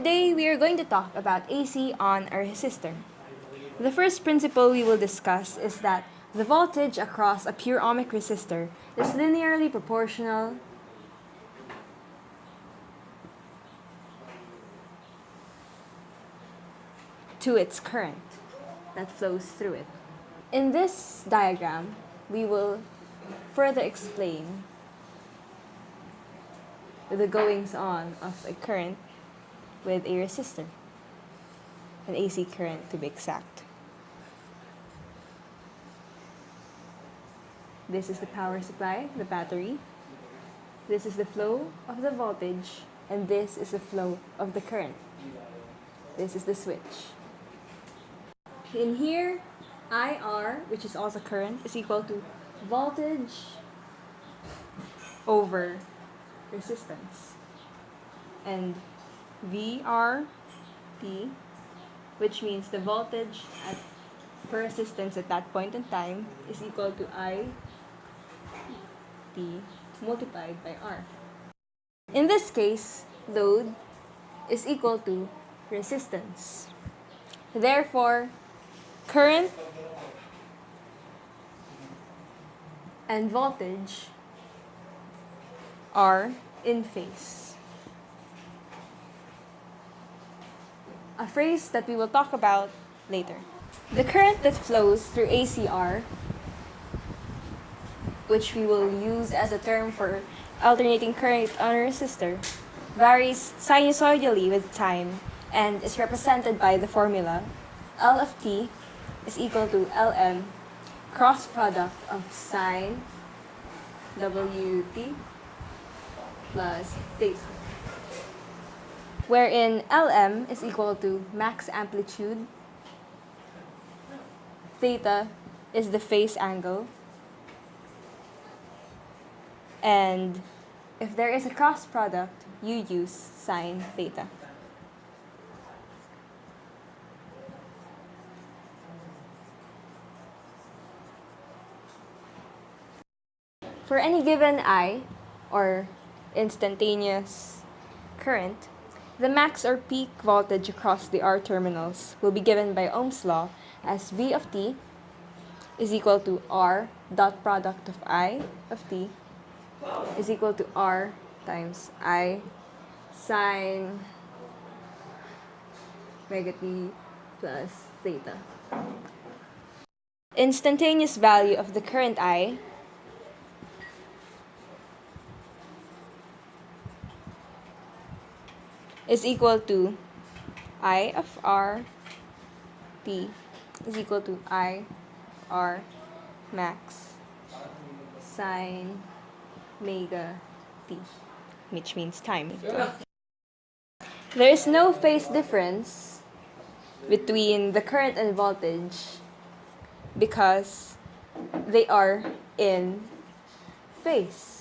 Today, we are going to talk about AC on a resistor. The first principle we will discuss is that the voltage across a pure ohmic resistor is linearly proportional to its current that flows through it. In this diagram, we will further explain the goings-on of a current with a resistor, an AC current to be exact. This is the power supply, the battery. This is the flow of the voltage, and this is the flow of the current. This is the switch. In here, IR, which is also current, is equal to voltage over resistance. And VRT, which means the voltage per resistance at that point in time, is equal to IT multiplied by R. In this case, load is equal to resistance. Therefore, current and voltage are in phase. A phrase that we will talk about later. The current that flows through ACR, which we will use as a term for alternating current on a resistor, varies sinusoidally with time and is represented by the formula L of t is equal to Lm cross product of sine Wt plus theta, wherein Lm is equal to max amplitude, theta is the phase angle, and if there is a cross product, you use sine theta. For any given I, or instantaneous current, the max or peak voltage across the R terminals will be given by Ohm's law as V of t is equal to R dot product of I of t is equal to R times I sine omega t plus theta. Instantaneous value of the current I is equal to I of R t is equal to I of R max sine omega t, which means time. There is no phase difference between the current and voltage because they are in phase.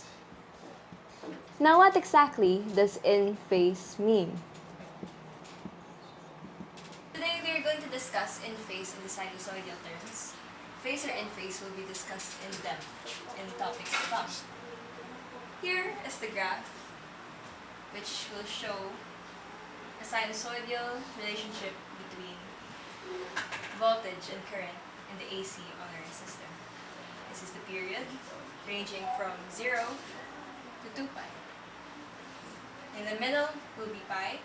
Now, what exactly does in phase mean? Today, we are going to discuss in phase in the sinusoidal terms. Phase or in phase will be discussed in depth in topics to come. Here is the graph, which will show a sinusoidal relationship between voltage and current in the AC on a resistor. This is the period ranging from 0 to 2 pi. In the middle will be pi,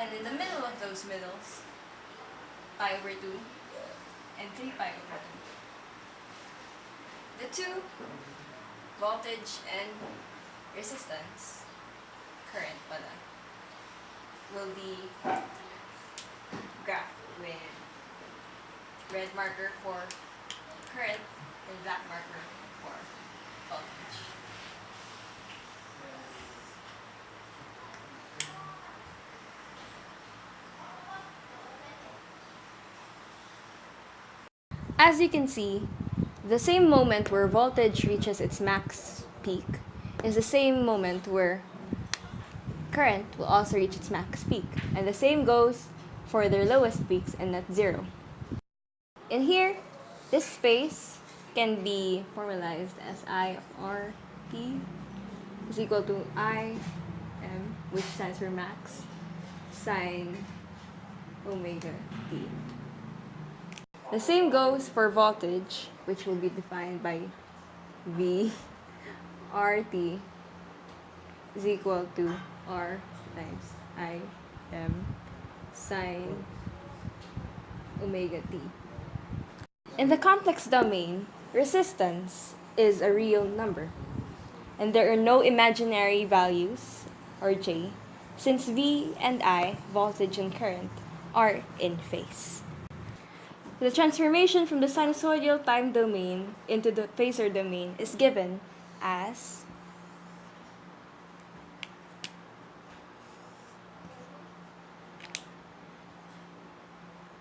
and in the middle of those middles, pi over 2 and 3 pi over 2. The two, voltage and resistance, current pala, will be graphed with red marker for current and black marker for voltage. As you can see, the same moment where voltage reaches its max peak is the same moment where current will also reach its max peak. And the same goes for their lowest peaks and at 0. In here, this space can be formalized as I of R t is equal to I m, which stands for max, sine omega t. The same goes for voltage, which will be defined by V RT is equal to R times I m sine omega t. In the complex domain, resistance is a real number, and there are no imaginary values, or J, since V and I, voltage and current, are in phase. The transformation from the sinusoidal time domain into the phasor domain is given as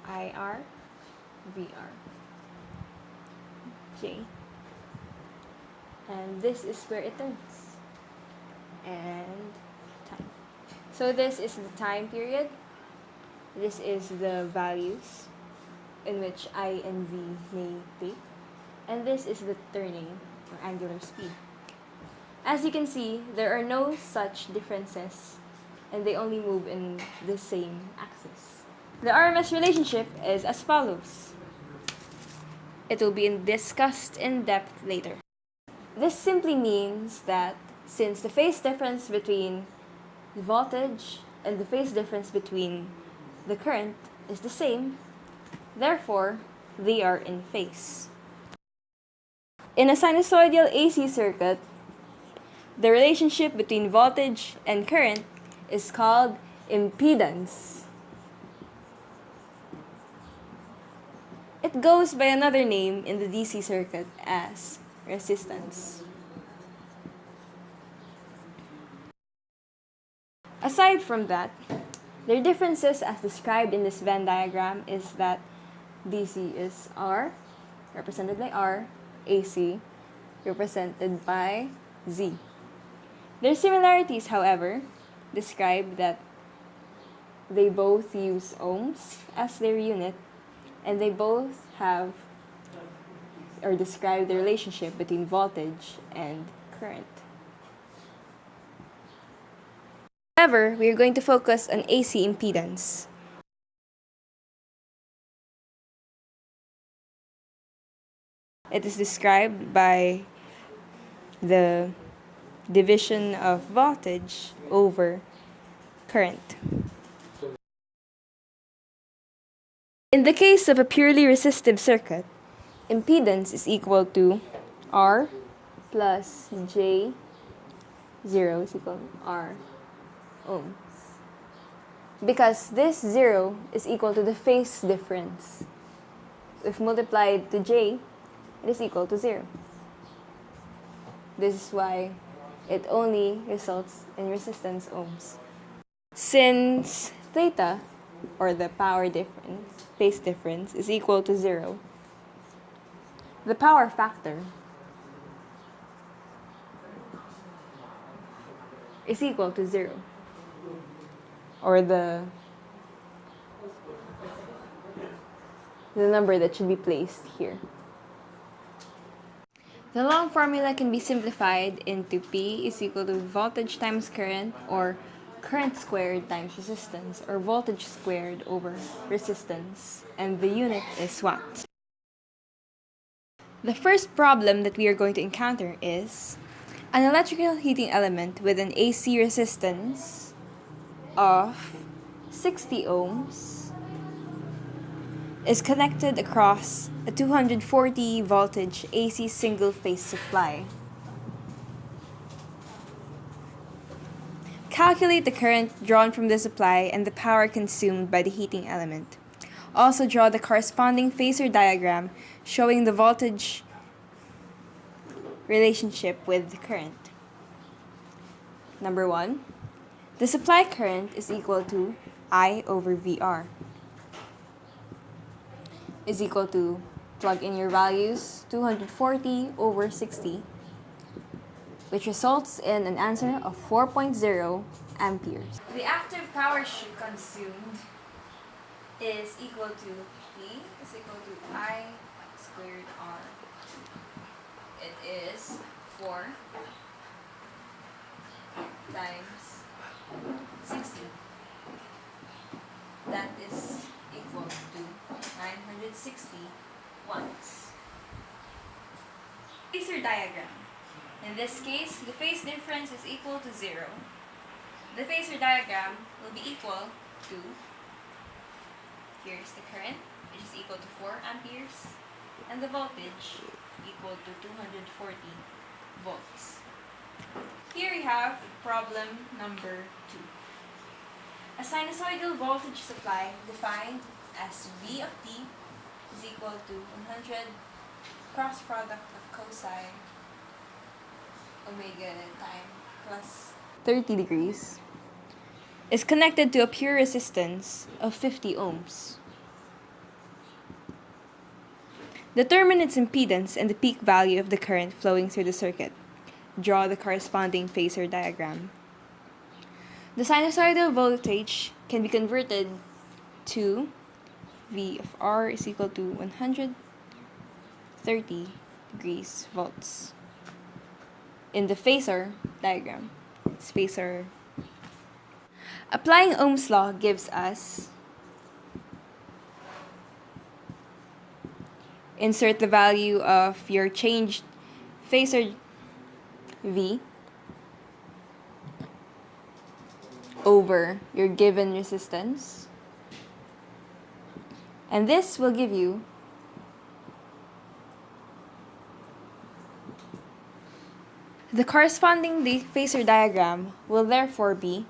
IR VR J, and this is where it turns, and time. So this is the time period, this is the values in which I and V may take, and this is the turning or angular speed. As you can see, there are no such differences, and they only move in the same axis. The RMS relationship is as follows. It will be discussed in depth later. This simply means that since the phase difference between the voltage and the phase difference between the current is the same, therefore, they are in phase. In a sinusoidal AC circuit, the relationship between voltage and current is called impedance. It goes by another name in the DC circuit as resistance. Aside from that, their differences as described in this Venn diagram is that DC is R, represented by R, AC, represented by Z. Their similarities, however, describe that they both use ohms as their unit, and they both have or describe the relationship between voltage and current. However, we are going to focus on AC impedance. It is described by the division of voltage over current. In the case of a purely resistive circuit, impedance is equal to R plus J0 is equal to R ohms. Because this 0 is equal to the phase difference. If multiplied to J, it is equal to 0. This is why it only results in resistance ohms. Since theta, or the power difference, phase difference, is equal to 0, the power factor is equal to 0, or the number that should be placed here. The long formula can be simplified into P is equal to voltage times current, or current squared times resistance, or voltage squared over resistance, and the unit is watts. The first problem that we are going to encounter is an electrical heating element with an AC resistance of 60 ohms is connected across a 240 voltage AC single-phase supply. Calculate the current drawn from the supply and the power consumed by the heating element. Also draw the corresponding phasor diagram showing the voltage relationship with the current. Number 1, the supply current is equal to I over VR. Is equal to, plug in your values, 240 over 60, which results in an answer of 4.0 amperes. The active power consumed is equal to P is equal to I squared R. It is 4 times 60. that is equal to 960 watts. Phasor diagram. In this case, the phase difference is equal to 0. The phasor diagram will be equal to, here's the current, which is equal to 4 amperes, and the voltage equal to 240 volts. Here we have problem number 2. A sinusoidal voltage supply defined as V of t is equal to 100 cross product of cosine omega time plus 30 degrees is connected to a pure resistance of 50 ohms. Determine its impedance and the peak value of the current flowing through the circuit. Draw the corresponding phasor diagram. The sinusoidal voltage can be converted to V of R is equal to 130 degrees volts. In the phasor diagram, it's phasor. Applying Ohm's law gives us, insert the value of your changed phasor V over your given resistance, and this will give you the corresponding phasor diagram will therefore be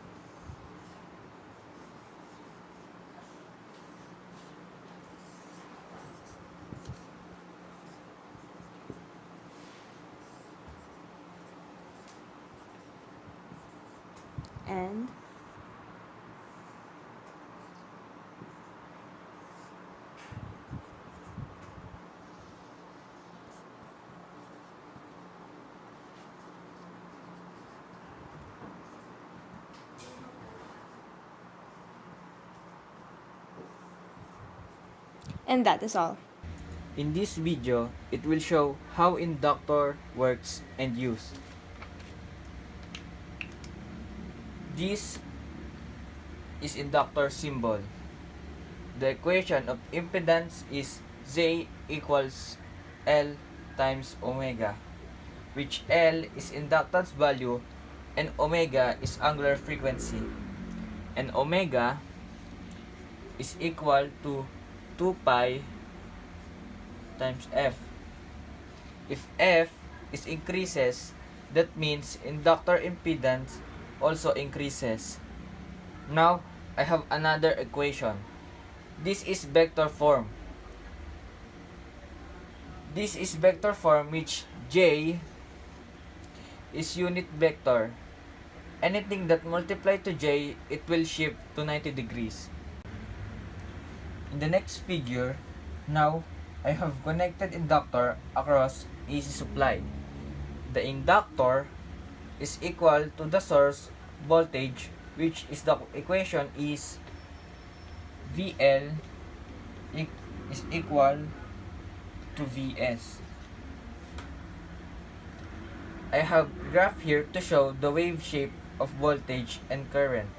and that is all. In this video, it will show how inductor works and used. This is inductor symbol. The equation of impedance is Z equals L times omega, which L is inductance value and omega is angular frequency. And omega is equal to 2 pi times F. If F is increases, that means inductor impedance also increases. Now, I have another equation. This is vector form. This is vector form which J is unit vector. Anything that multiply to J, it will shift to 90 degrees. In the next figure, now I have connected inductor across AC supply. The inductor is equal to the source voltage, which is the equation is VL is equal to Vs. I have graph here to show the wave shape of voltage and current.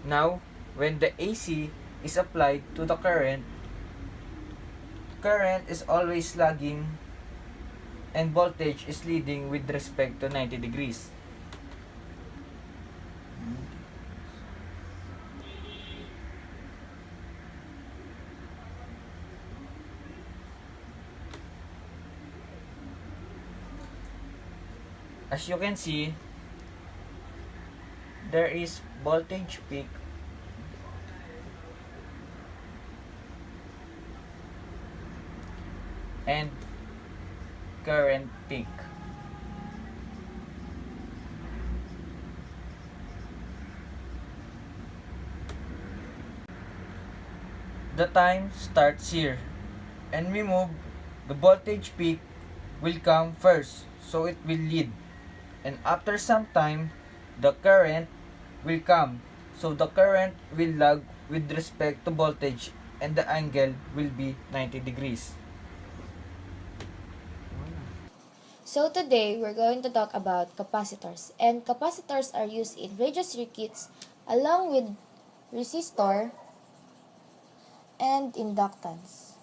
Now, when the AC is applied to the current is always lagging and voltage is leading with respect to 90 degrees. As you can see, there is voltage peak and current peak. The time starts here, and we move the voltage peak will come first, so it will lead, and after some time, the current will come. So the current will lag with respect to voltage and the angle will be 90 degrees. So today, we're going to talk about capacitors. And capacitors are used in radio circuits along with resistor and inductance.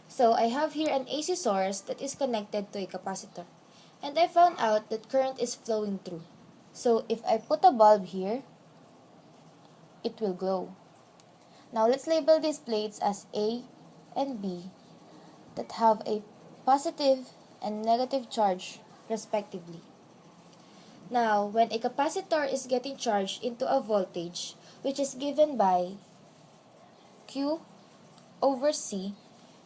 So I have here an AC source that is connected to a capacitor. And I found out that current is flowing through. So if I put a bulb here, it will glow. Now let's label these plates as A and B that have a positive and negative charge respectively. Now, when a capacitor is getting charged into a voltage which is given by Q over C,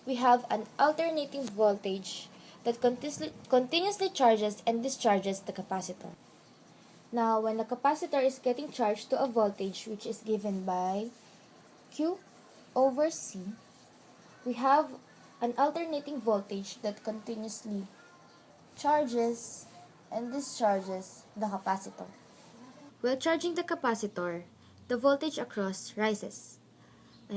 we have an alternating voltage that continuously charges and discharges the capacitor. Now, when the capacitor is getting charged to a voltage which is given by Q over C, we have an alternating voltage that continuously charges and discharges the capacitor. While charging the capacitor, the voltage across rises.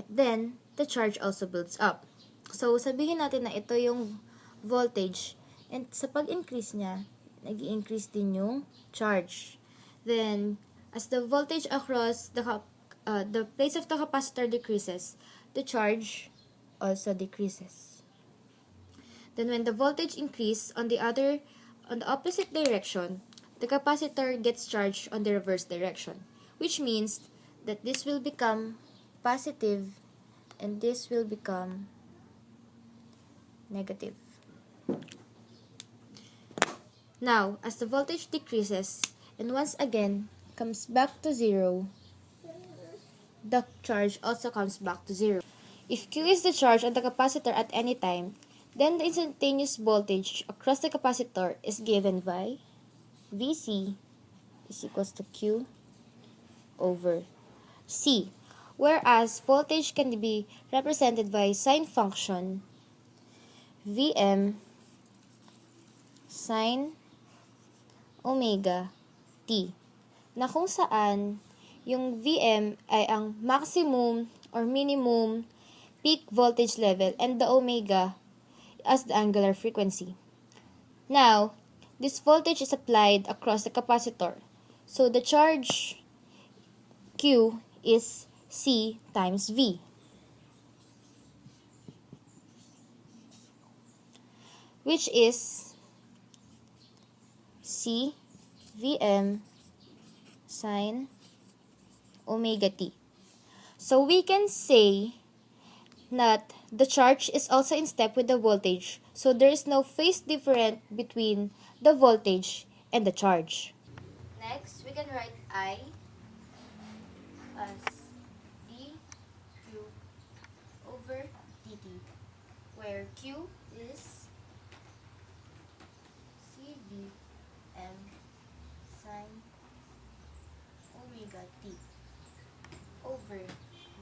Then, the charge also builds up. So, sabihin natin na ito yung voltage, and sa pag-increase niya, nag-i-increase din yung charge. Then, as the voltage across the plates of the capacitor decreases, the charge also decreases. Then, when the voltage increases on the opposite direction, the capacitor gets charged on the reverse direction, which means that this will become positive and this will become negative. Now, as the voltage decreases and once again comes back to zero, the charge also comes back to zero. If Q is the charge on the capacitor at any time, then the instantaneous voltage across the capacitor is given by Vc is equals to Q over C. Whereas voltage can be represented by sine function Vm sine omega t, na kung saan yung Vm ay ang maximum or minimum peak voltage level and the omega as the angular frequency. Now, this voltage is applied across the capacitor. So the charge Q is C times V, which is C Vm sine omega t. So we can say that the charge is also in step with the voltage, so there is no phase difference between the voltage and the charge. Next, we can write I as dq over dt, where Q is CVm sine omega t over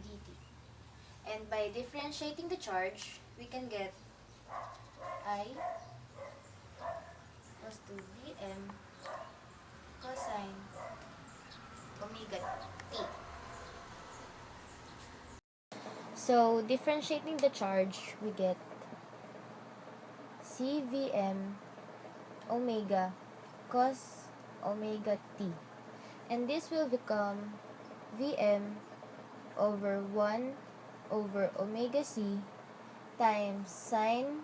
dt. And by differentiating the charge, we can get I equals to Vm cosine omega t. So, differentiating the charge, we get CVm omega cos omega t. And this will become Vm over 1 over omega c times sine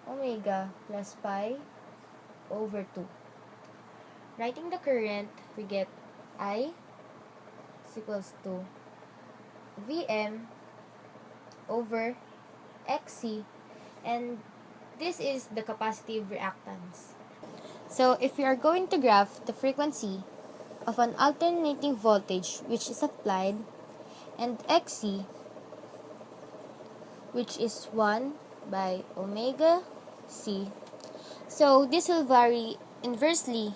omega plus pi over 2. Writing the current, we get I is equals to Vm over Xc, and this is the capacitive reactance. So if we are going to graph the frequency of an alternating voltage which is applied and Xc, which is 1 by omega c, so this will vary inversely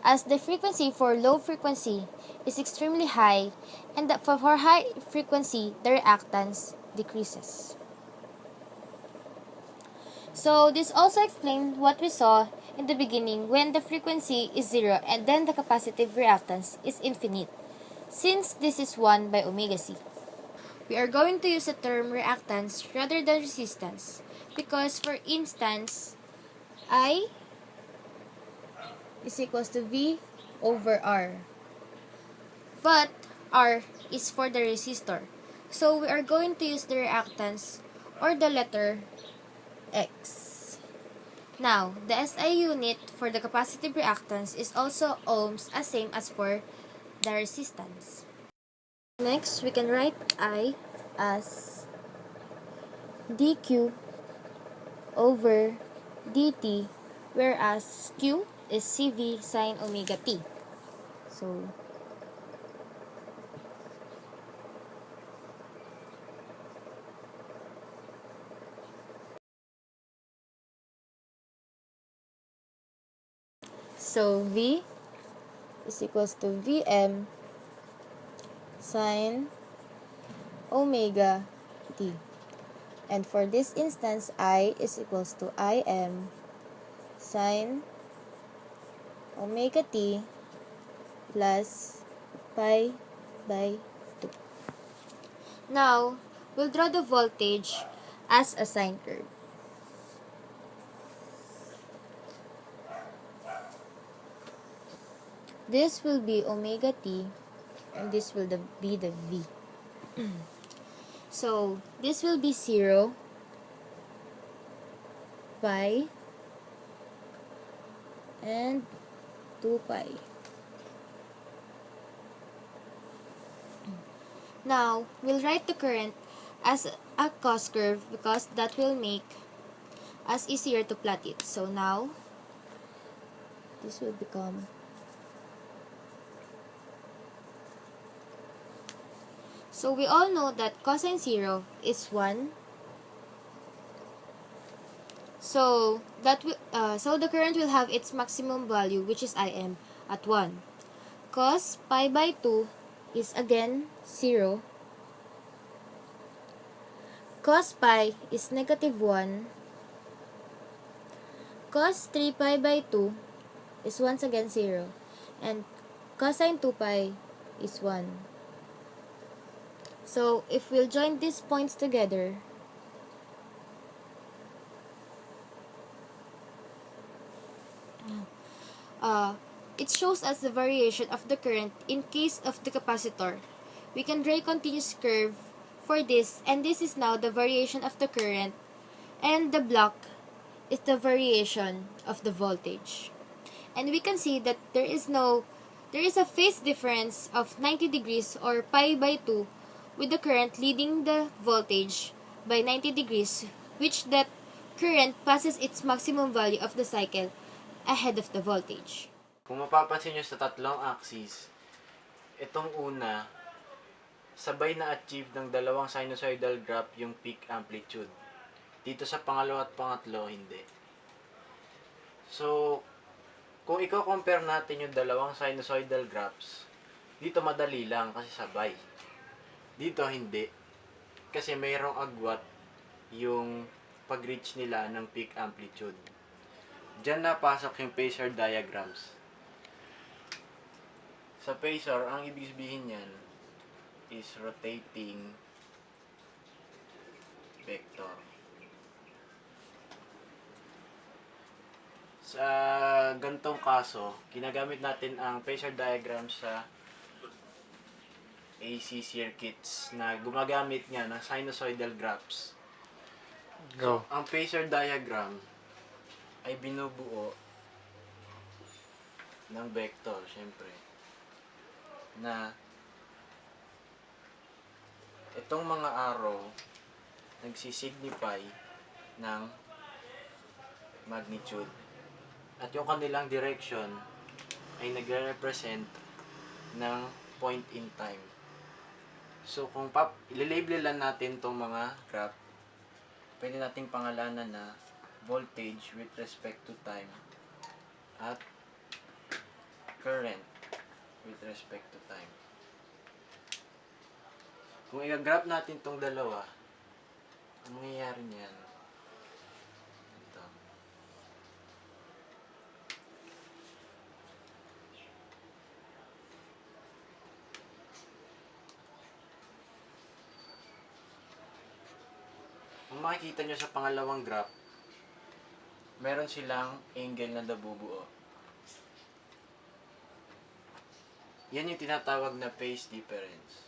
as the frequency for low frequency is extremely high and for high frequency the reactance decreases. So this also explains what we saw in the beginning when the frequency is 0 and then the capacitive reactance is infinite, since this is 1 by omega c. We are going to use the term reactance rather than resistance because, for instance, I is equals to V over R. But R is for the resistor. So we are going to use the reactance or the letter X. Now, the SI unit for the capacitive reactance is also ohms, as same as for the resistance. Next, we can write I as dq over dt, whereas q is CV sine omega t. So, V is equals to Vm sine omega t. And for this instance, I is equals to Im sine omega t plus pi by 2. Now, we'll draw the voltage as a sine curve. This will be omega t, and this will be the V. So, this will be 0, pi, and 2 pi. Now, we'll write the current as a cos curve because that will make us easier to plot it. So now, this will become so we all know that cosine 0 is 1. So the current will have its maximum value, which is Im, at 1. Cos pi by 2 is again 0. Cos pi is negative 1. Cos 3 pi by 2 is once again 0. And cosine 2 pi is 1. So, if we'll join these points together, it shows us the variation of the current in case of the capacitor. We can draw a continuous curve for this, and this is now the variation of the current, and the block is the variation of the voltage. And we can see that there is a phase difference of 90 degrees or pi by 2 with the current leading the voltage by 90 degrees, which that current passes its maximum value of the cycle ahead of the voltage. Kung mapapansin nyo sa tatlong axis, itong una, sabay na achieve ng dalawang sinusoidal graph yung peak amplitude. Dito sa pangalawa at pangatlo, hindi. So, kung i-compare natin yung dalawang sinusoidal graphs, dito madali lang kasi sabay. Dito hindi. Kasi mayroong agwat yung pag-reach nila ng peak amplitude. Diyan napasok yung phasor diagrams. Sa phasor, ang ibig sabihin niyan is rotating vector. Sa gantong kaso, ginagamit natin ang phasor diagram sa AC circuits na gumagamit nga ng sinusoidal graphs. So, ang phasor diagram ay binubuo ng vector, syempre, na itong mga arrow nagsisignify ng magnitude at yung kanilang direction ay nagre-represent ng point in time. So, kung ililabel natin itong mga graph, pwede nating pangalanan na voltage with respect to time at current with respect to time. Kung i-graph natin itong dalawa, ang mangyayari niyan, Kung makikita nyo sa pangalawang graph, meron silang angle na nabubuo. Yan yung tinatawag na phase difference.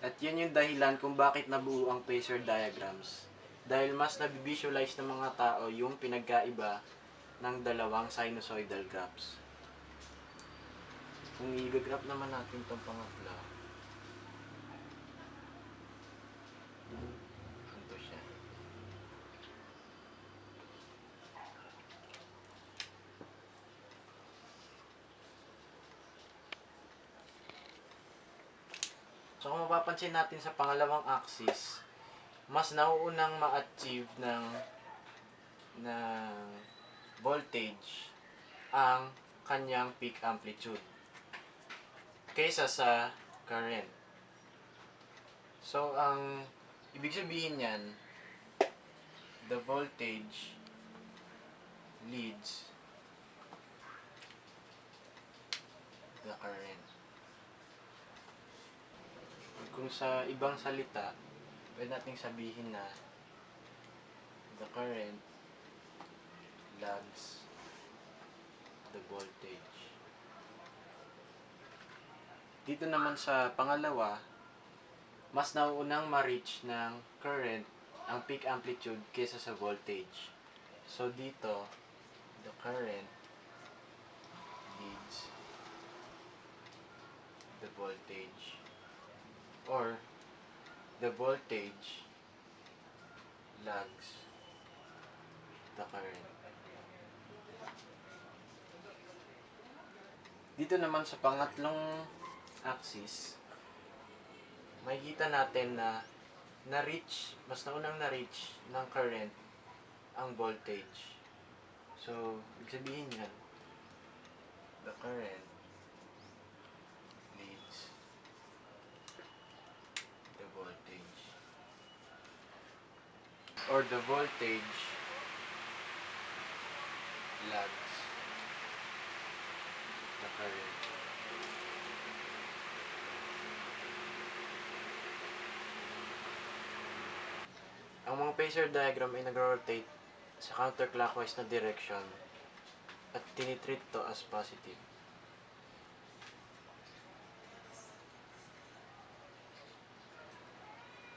At yan yung dahilan kung bakit nabuo ang phasor diagrams. Dahil mas nabivisualize ng mga tao yung pinagkaiba ng dalawang sinusoidal graphs. Kung i-graph naman natin itong pangatlo, ito siya. So kung mapapansin natin sa pangalawang axis, mas nauunang ma-achieve ng voltage ang kanyang peak amplitude kaysa sa current. So ang ibig sabihin niyan, the voltage leads the current. Kung sa ibang salita, pwede nating sabihin na the current lags the voltage. Dito naman sa pangalawa, mas nauunang ma-reach ng current ang peak amplitude kaysa sa voltage. So dito, the current leads the voltage, or the voltage lags the current. Dito naman sa pangatlong axis, makikita natin na mas naunang na-reach ng current ang voltage. So, ibig sabihin yan, the current leads the voltage, or the voltage lags the current. Ang mga phasor diagram ay nag-rotate sa counterclockwise na direction at tinitreat to as positive.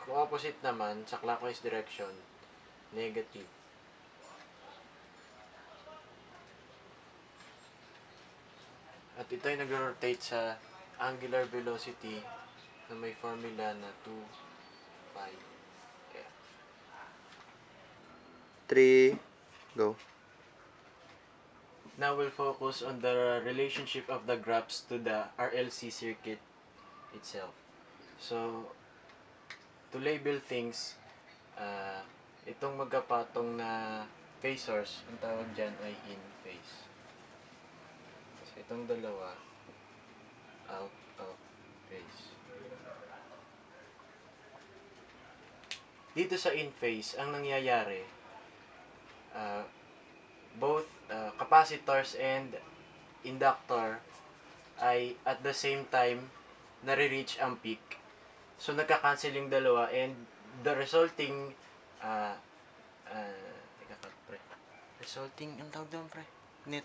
Kung opposite naman, sa clockwise direction, negative. At ito ay nag-rotate sa angular velocity na may formula na 2 pi f. 3, go. Now we'll focus on the relationship of the graphs to the RLC circuit itself. So, to label things, itong magkapatong na phasors, ang tawag dyan ay in phase. Kasi itong dalawa, out of phase. Dito sa in phase, ang nangyayari, both capacitors and inductor ay at the same time nare-reach ang peak. So nagka-cancel yung dalawa, and the resulting ang tawag doon, pre? Net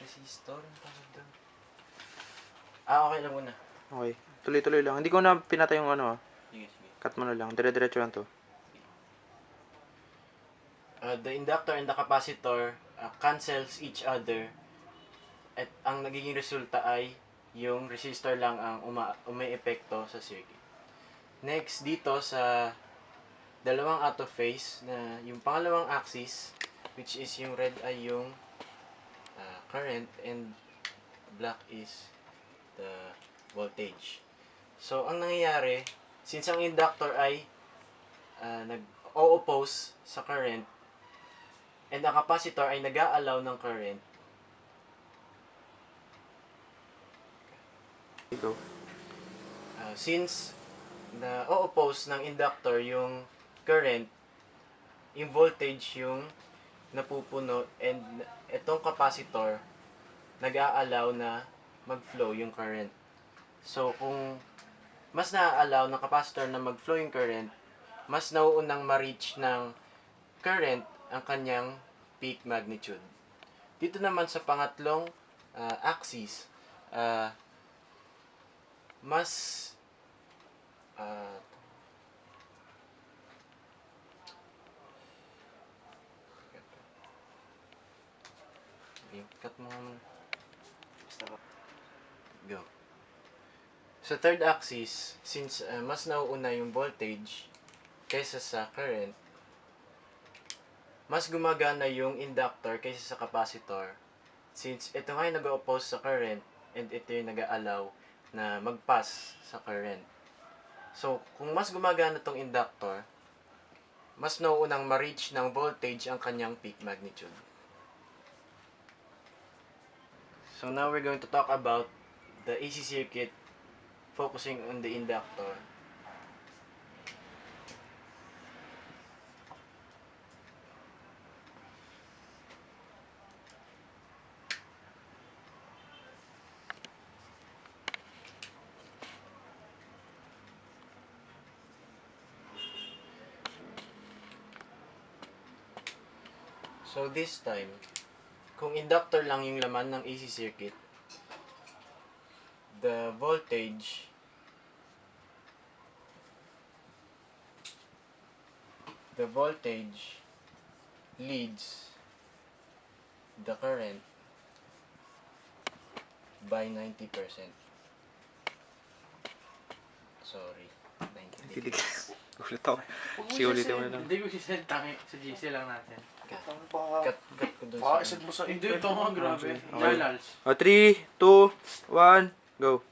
resistor, ang tawag doon. Okay lang muna. Okay. Tuloy-tuloy lang. Hindi ko na pinatay yung ano. Sige, sige. Cut mo na lang. Dire-diretso lang to. The inductor and the capacitor cancels each other, at ang nagiging resulta ay yung resistor lang ang umi-epekto sa circuit. Next, dito sa dalawang out of phase, na yung pangalawang axis, which is yung red ay yung current and black is the voltage. So, ang nangyayari, since ang inductor ay nag-o-oppose sa current, and ang capacitor ay nag-a-allow ng current, Go. since na-o-oppose ng inductor yung current, yung voltage yung napupuno, and itong capacitor nag-a-allow na mag-flow yung current. So, kung mas na-allow ng capacitor na mag-flow yung current, mas nauunang ma-reach ng current ang kanyang peak magnitude. Dito naman sa pangatlong axis, mas uh, cut mo go. Sa third axis, since mas nauuna yung voltage kaysa sa current, mas gumagana yung inductor kaysa sa capacitor. Since ito nga yung nag-oppose sa current and ito yung nag-allow na mag-pass sa current. So, kung mas gumagana tong inductor, mas nauunang ma-reach ng voltage ang kanyang peak magnitude. So now we're going to talk about the AC circuit focusing on the inductor. So this time, kung inductor lang yung laman ng AC circuit, the voltage leads the current by 90%. Sorry, 90 degrees. Ulit ako. Sige, ulitin mo na lang. Hindi ko sisend, tangi. Sa GC lang natin. Cut ko dun Baka sa... isad mo sa Hindi, ito nga, grabe. Okay. Jalals. 3, 2, 1, go.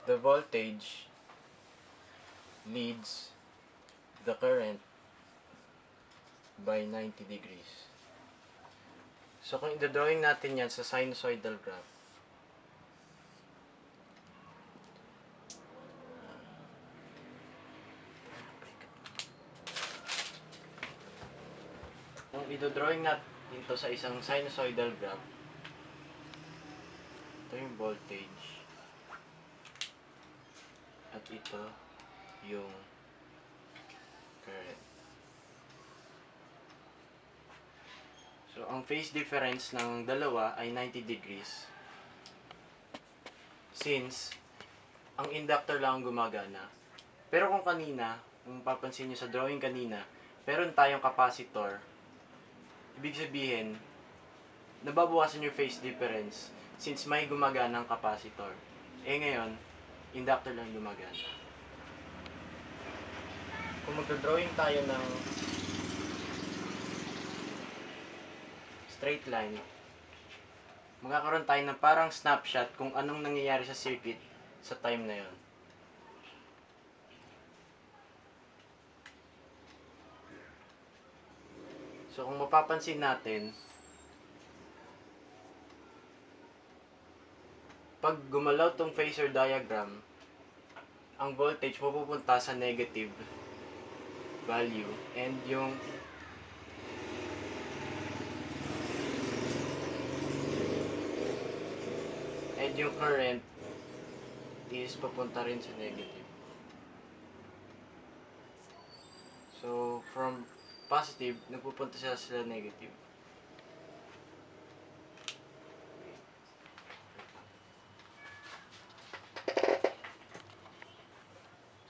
The voltage leads the current by 90 degrees. So kung i-drawing natin yan sa sinusoidal graph, kung i-drawing natin ito sa isang sinusoidal graph, ito yung voltage at ito yung current. So, ang phase difference ng dalawa ay 90 degrees. Since, ang inductor lang ang gumagana. Pero kung kanina, kung papansin nyo sa drawing kanina, meron tayong capacitor. Ibig sabihin, nababawasan yung phase difference since may gumagana ang capacitor. Eh ngayon, inductor lang gumagana. Kung magdodrawing tayo ng straight line, magkakaroon tayo ng parang snapshot kung anong nangyayari sa circuit sa time na yon. So kung mapapansin natin, pag gumalaw tong phasor diagram, ang voltage mapupunta sa negative value and yung current is papunta rin sa negative. So from positive, nagpupunta sila sa negative.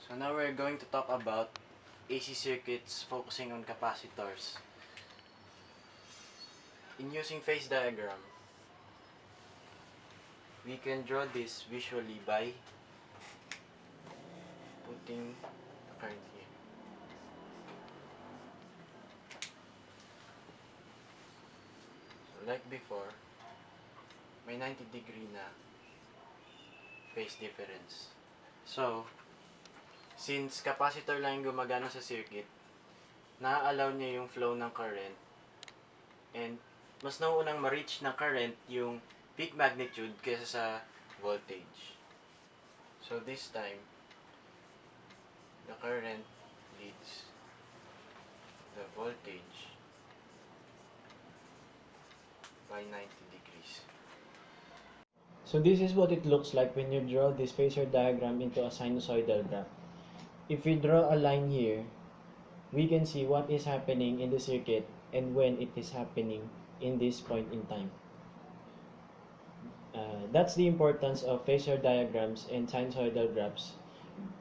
So now we're going to talk about AC circuits focusing on capacitors. In using phase diagram, we can draw this visually by putting the current here. So like before, may 90 degree na phase difference. So, since capacitor lang yung gumagana sa circuit, na-allow niya yung flow ng current and mas nauunang ma-reach ng current yung peak magnitude kaysa sa voltage. So this time, the current leads the voltage by 90 degrees. So this is what it looks like when you draw this phasor diagram into a sinusoidal graph. If we draw a line here, we can see what is happening in the circuit and when it is happening in this point in time. That's the importance of phasor diagrams and sinusoidal graphs.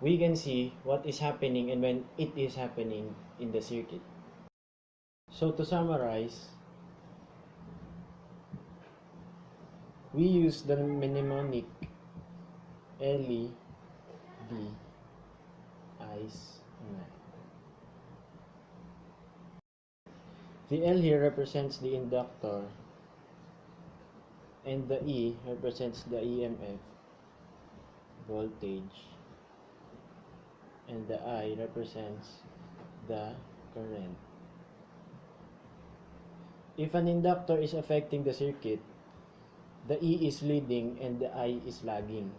We can see what is happening and when it is happening in the circuit. So to summarize, we use the mnemonic LE, D, I's, and I. The L here represents the inductor, and the E represents the EMF, voltage, and the I represents the current. If an inductor is affecting the circuit, the E is leading and the I is lagging.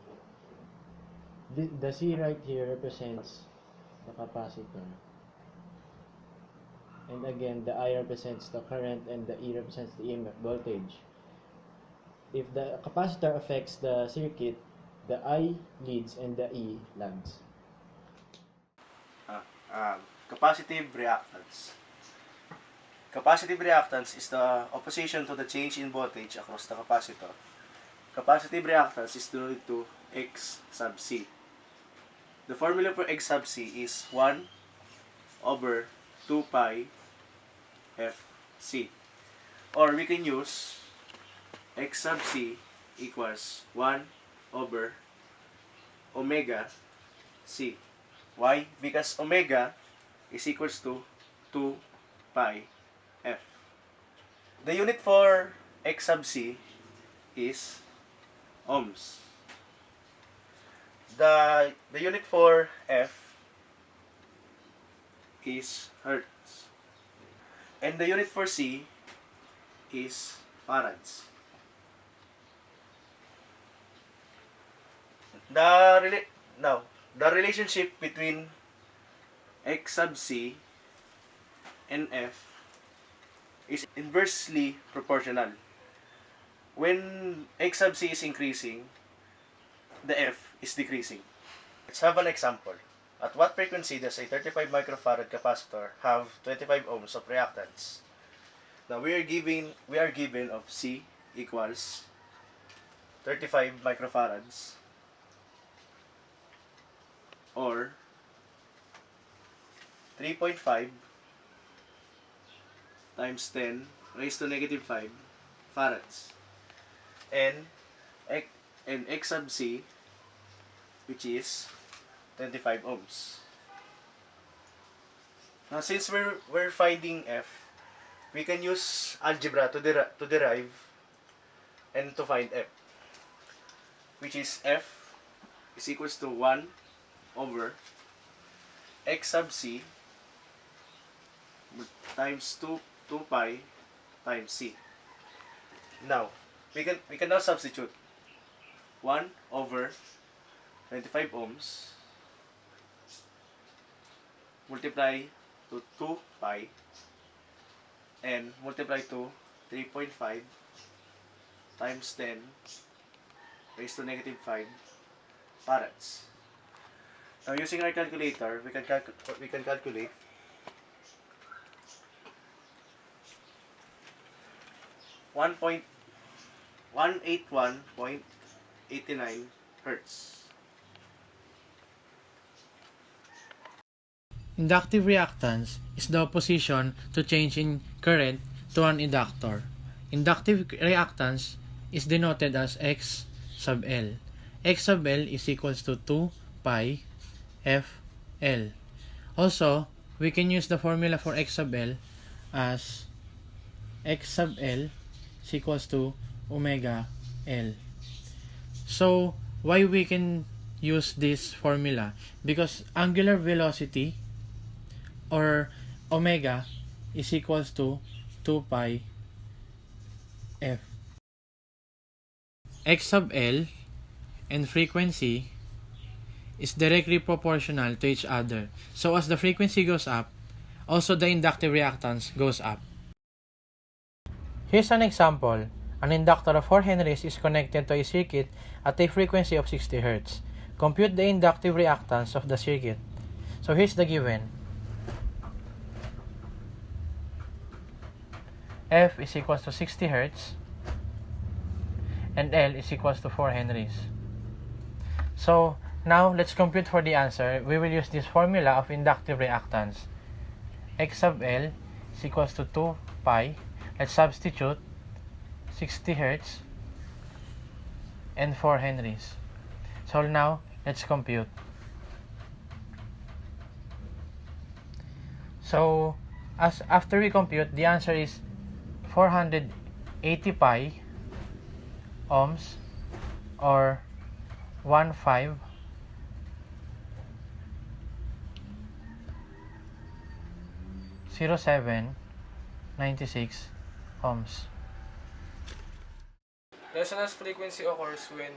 The C right here represents the capacitor. And again, the I represents the current and the E represents the EMF, voltage. If the capacitor affects the circuit, the I leads and the E lags. Capacitive reactance. Capacitive reactance is the opposition to the change in voltage across the capacitor. Capacitive reactance is denoted to X sub C. The formula for X sub C is 1 over 2 pi FC. Or we can use X sub C equals 1 over omega C. Why? Because omega is equals to 2 pi F. The unit for X sub C is ohms. The unit for F is hertz. And the unit for C is farads. The relationship between X sub C and F is inversely proportional. When X sub C is increasing, the F is decreasing. Let's have an example. At what frequency does a 35 microfarad capacitor have 25 ohms of reactance? Now we are given of C equals 35 microfarads or 3.5 times 10 raised to negative 5 farads, and X sub C, which is 25 ohms. Now since we're finding F, we can use algebra to derive and to find F, which is F is equals to 1 over X sub C times 2 pi times C. Now we can now substitute 1 over 25 ohms multiply to 2 pi and multiply to 3.5 times 10 raised to negative 5 farads. Now using our calculator, we can calculate 181.89 hertz. Inductive reactance is the opposition to change in current to an inductor. Inductive reactance is denoted as X sub L. X sub L is equals to 2 pi FL. Also, we can use the formula for X sub L as X sub L is equals to omega L. So, why we can use this formula? Because angular velocity or omega is equals to 2 pi F. X sub L and frequency is directly proportional to each other. So as the frequency goes up, also the inductive reactance goes up. Here's an example. An inductor of 4 Henries is connected to a circuit at a frequency of 60 Hz. Compute the inductive reactance of the circuit. So here's the given. F is equals to 60 Hz and L is equals to 4 Henries. So now let's compute for the answer. We will use this formula of inductive reactance. X sub L is equals to 2 pi. Let's substitute 60 Hz and 4 Henries. So now let's compute. So as after we compute, the answer is 480 pi ohms or 150796 ohms. Resonance frequency occurs when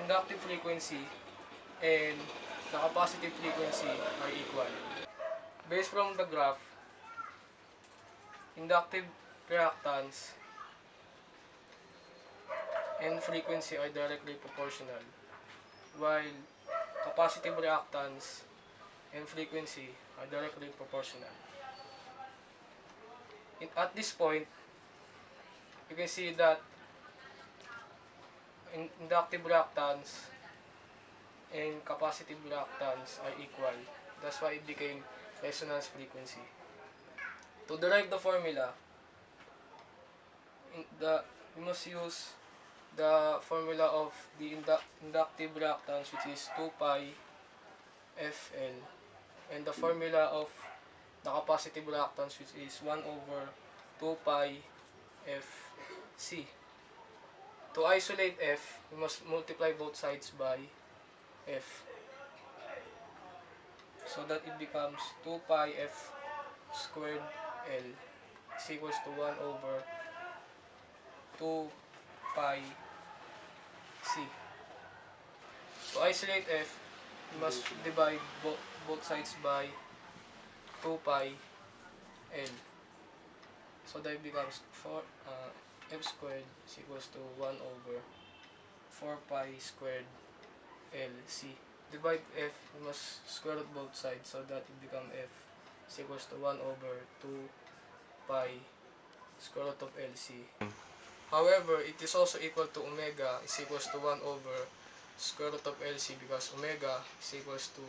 inductive frequency and the capacitive frequency are equal. Based from the graph, inductive reactance and frequency are directly proportional, while capacitive reactance and frequency are directly proportional. At this point, you can see that inductive reactance and capacitive reactance are equal. That's why it became resonance frequency. To derive the formula, we must use the formula of the inductive reactance, which is 2 pi Fl, and the formula of the capacitive reactance, which is 1 over 2 pi Fc. To isolate F, we must multiply both sides by F, so that it becomes 2 pi F squared L is equals to 1 over 2 pi C. To isolate F, we must divide both sides by 2 pi L, so that it becomes F squared is equals to 1 over 4 pi squared LC. Divide F, we must square root both sides, so that it becomes F is equals to 1 over 2 pi square root of LC. However, it is also equal to omega is equals to 1 over square root of LC, because omega is equals to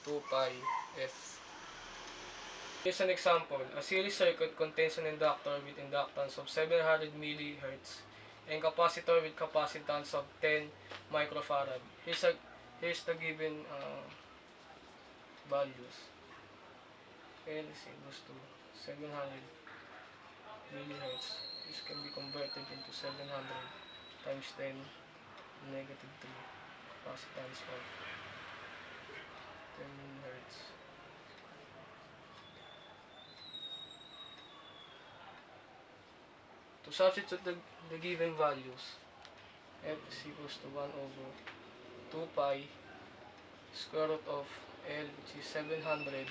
2 pi F. Here's an example. A series circuit contains an inductor with inductance of 700 mHz and capacitor with capacitance of 10 microfarad. Here's the given values. L is equals to 700 mHz. This can be converted into 700 times 10 to negative 3 capacitance of 10 Hz. To substitute the given values, F is equals to 1 over 2 pi square root of L, which is 700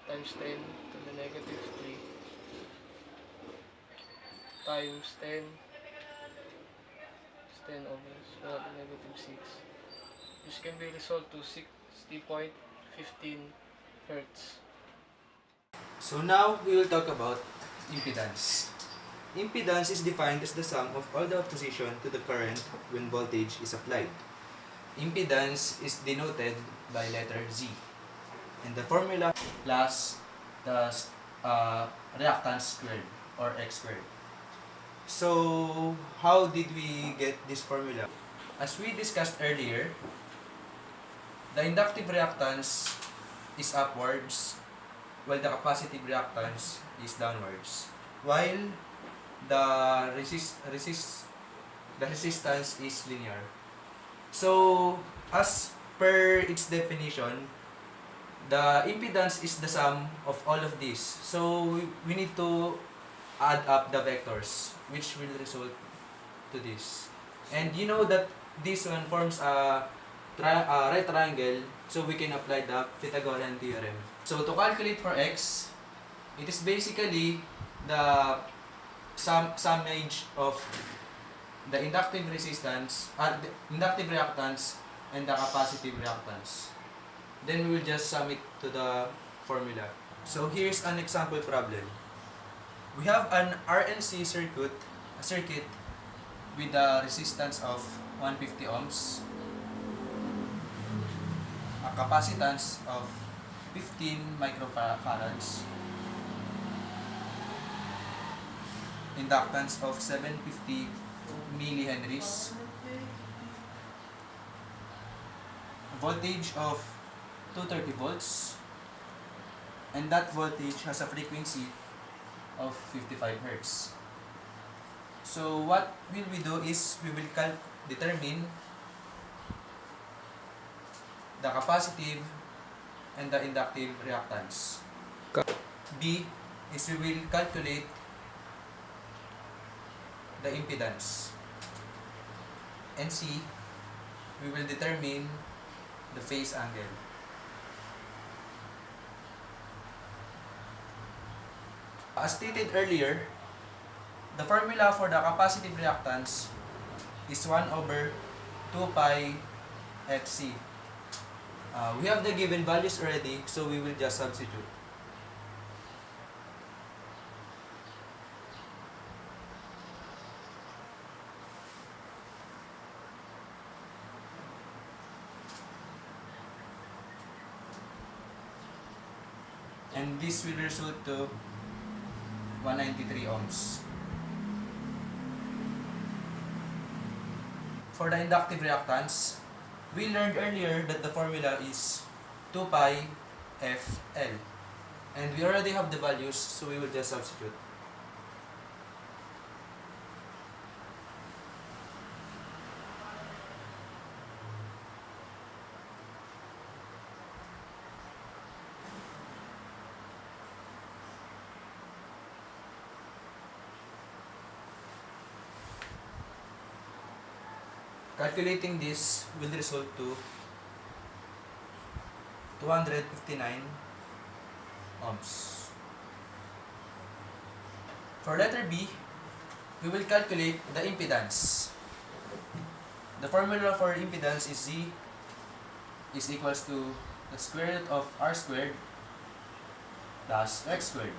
times 10 to the negative 3 times 10 over square root of negative 6. This can be resolved to 60.15 Hz. So now we will talk about impedance. Impedance is defined as the sum of all the opposition to the current when voltage is applied. Impedance is denoted by letter Z, and the formula plus the reactance squared or X squared. So how did we get this formula? As we discussed earlier, the inductive reactance is upwards while the capacitive reactance is downwards, while the resistance is linear. So as per its definition, the impedance is the sum of all of these. So we need to add up the vectors, which will result to this. And you know that this one forms a right triangle, so we can apply the Pythagorean theorem. So to calculate for x, it is basically the summage of the inductive resistance, the inductive reactance and the capacitive reactance. Then we will just sum it to the formula. So here's an example problem. We have an RLC circuit with a resistance of 150 ohms, a capacitance of 15 microfarads, inductance of 750 millihenries, voltage of 230 volts, and that voltage has a frequency of 55 Hz. So what will we do is we will determine the capacitive and the inductive reactance. B is we will calculate the impedance. And C, we will determine the phase angle. As stated earlier, the formula for the capacitive reactance is 1 over 2 pi FC. We have the given values already, so we will just substitute. And this will result to 193 ohms. For the inductive reactance, we learned earlier that the formula is 2 pi FL. And we already have the values, so we will just substitute. Calculating this will result to 259 ohms. For letter B, we will calculate the impedance. The formula for impedance is Z is equals to the square root of R squared plus X squared.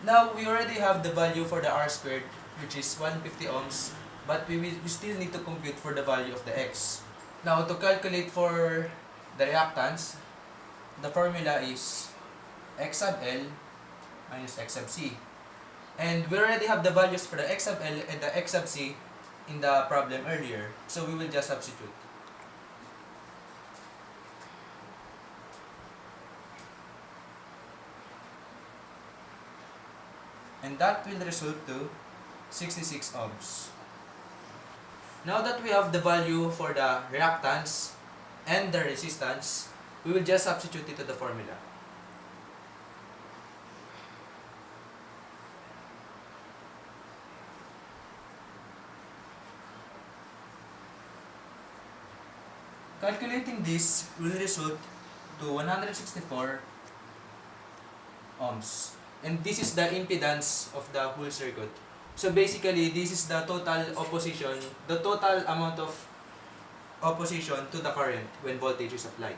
Now, we already have the value for the R squared, which is 150 ohms, but we still need to compute for the value of the X. Now, to calculate for the reactance, the formula is X sub L minus X sub C. And we already have the values for the X sub L and the X sub C in the problem earlier, so we will just substitute. And that will result to 66 ohms. Now that we have the value for the reactance and the resistance, we will just substitute it to the formula. Calculating this will result to 164 ohms. And this is the impedance of the whole circuit. So basically, this is the total opposition, the total amount of opposition to the current when voltage is applied.